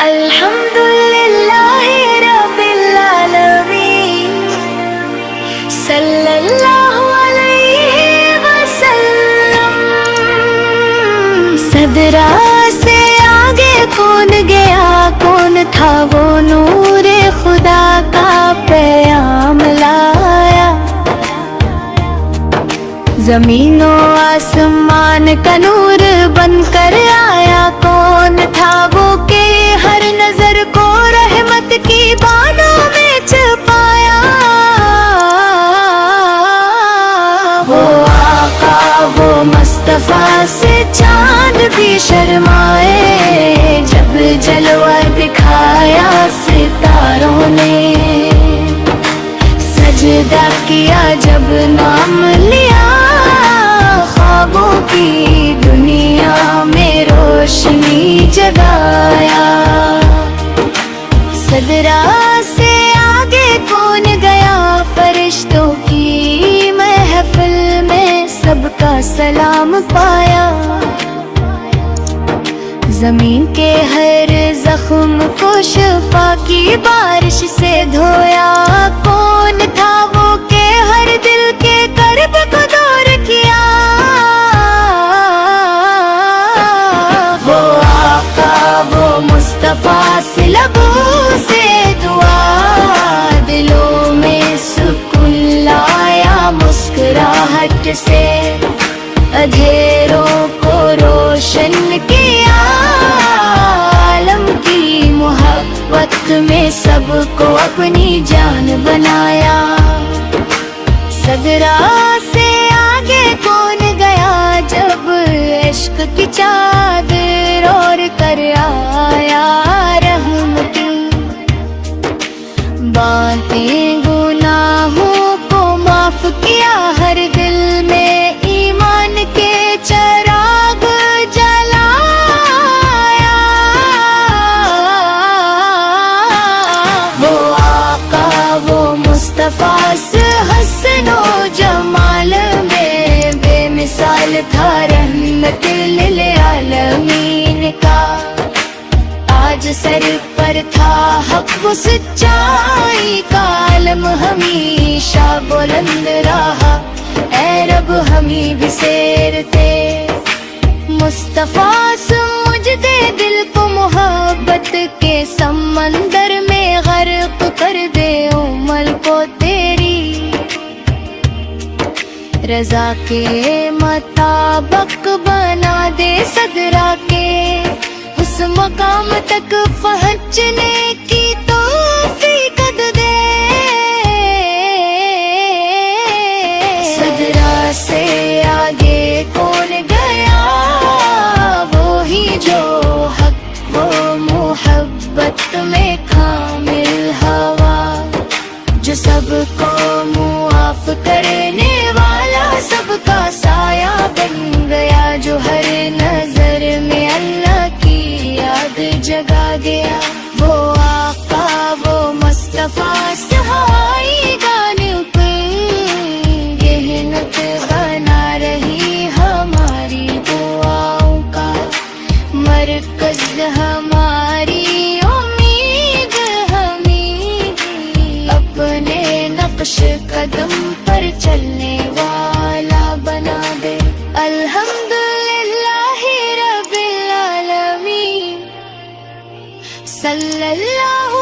الحمدللہ رب العالمین صلی اللہ علیہ وسلم۔ صدرا سے آگے کون گیا، کون تھا وہ نور خدا کا پیام لایا، زمین و آسمان کا نور بن کر آیا، کون تھا وہ کہ ہر نظر کو رحمت کی بانوں میں چھپایا، وہ آقا وہ مصطفیٰ سے چاند بھی شرمائے، جب جلوہ دکھایا ستاروں نے، سجدہ کیا جب نام لیا، خوابوں کی دنیا میں روشنی جگایا، صدرا سے آگے کون گیا، فرشتوں کی محفل میں سب کا سلام پایا، زمین کے ہر زخم کو شفا کی بارش سے دھویا، کون تھا وہ کہ ہر دل کے کرب کو دور کیا، وہ آقا وہ مصطفیٰ سے لبوں سے دعا، دلوں میں سکون لایا، مسکراہٹ سے اندھیروں کو روشن کیا، عالم کی محبت میں سب کو اپنی جان بنایا، صدرا سے آگے کون گیا، جب عشق کی چادر اوڑھ کر آیا، رحمتی باتیں گناہوں کو معاف کیا، ہر دل میں ایمان کے چراغ جلایا، وہ آقا وہ مصطفیٰ سے حسن و جمال میں بے مثال تھا، رحمت للعالمین کا، آج سر پر تھا حق و سچائی کا علم، ہمیشہ بلند رہا، اے رب ہمیں بھی سیرتے، مصطفیٰ سمجھ دے دل کو محبت کے سمندر میں غرق کر دے عمر کو تیری رضا کے مطابق بنا دے، صدرا کے اس مقام تک پہنچنے کی توفیق دے، صدرا سے آگے کون گیا، وہی جو حق و محبت میں کامل ہوا، جو سب کو معاف کرنے والا، سب کا سایہ بن گیا، جو ہر نظر میں اللہ کی یاد جگا گیا، وہ آقا وہ مصطفیٰ سہائی گان پر گہنت بنا رہی ہماری دعاؤں کا، مرکز ہماری امید ہمیں اپنے نقش قدم پر چلنے والا بنا دے، الحمدللہ رب العالمین صلی اللہ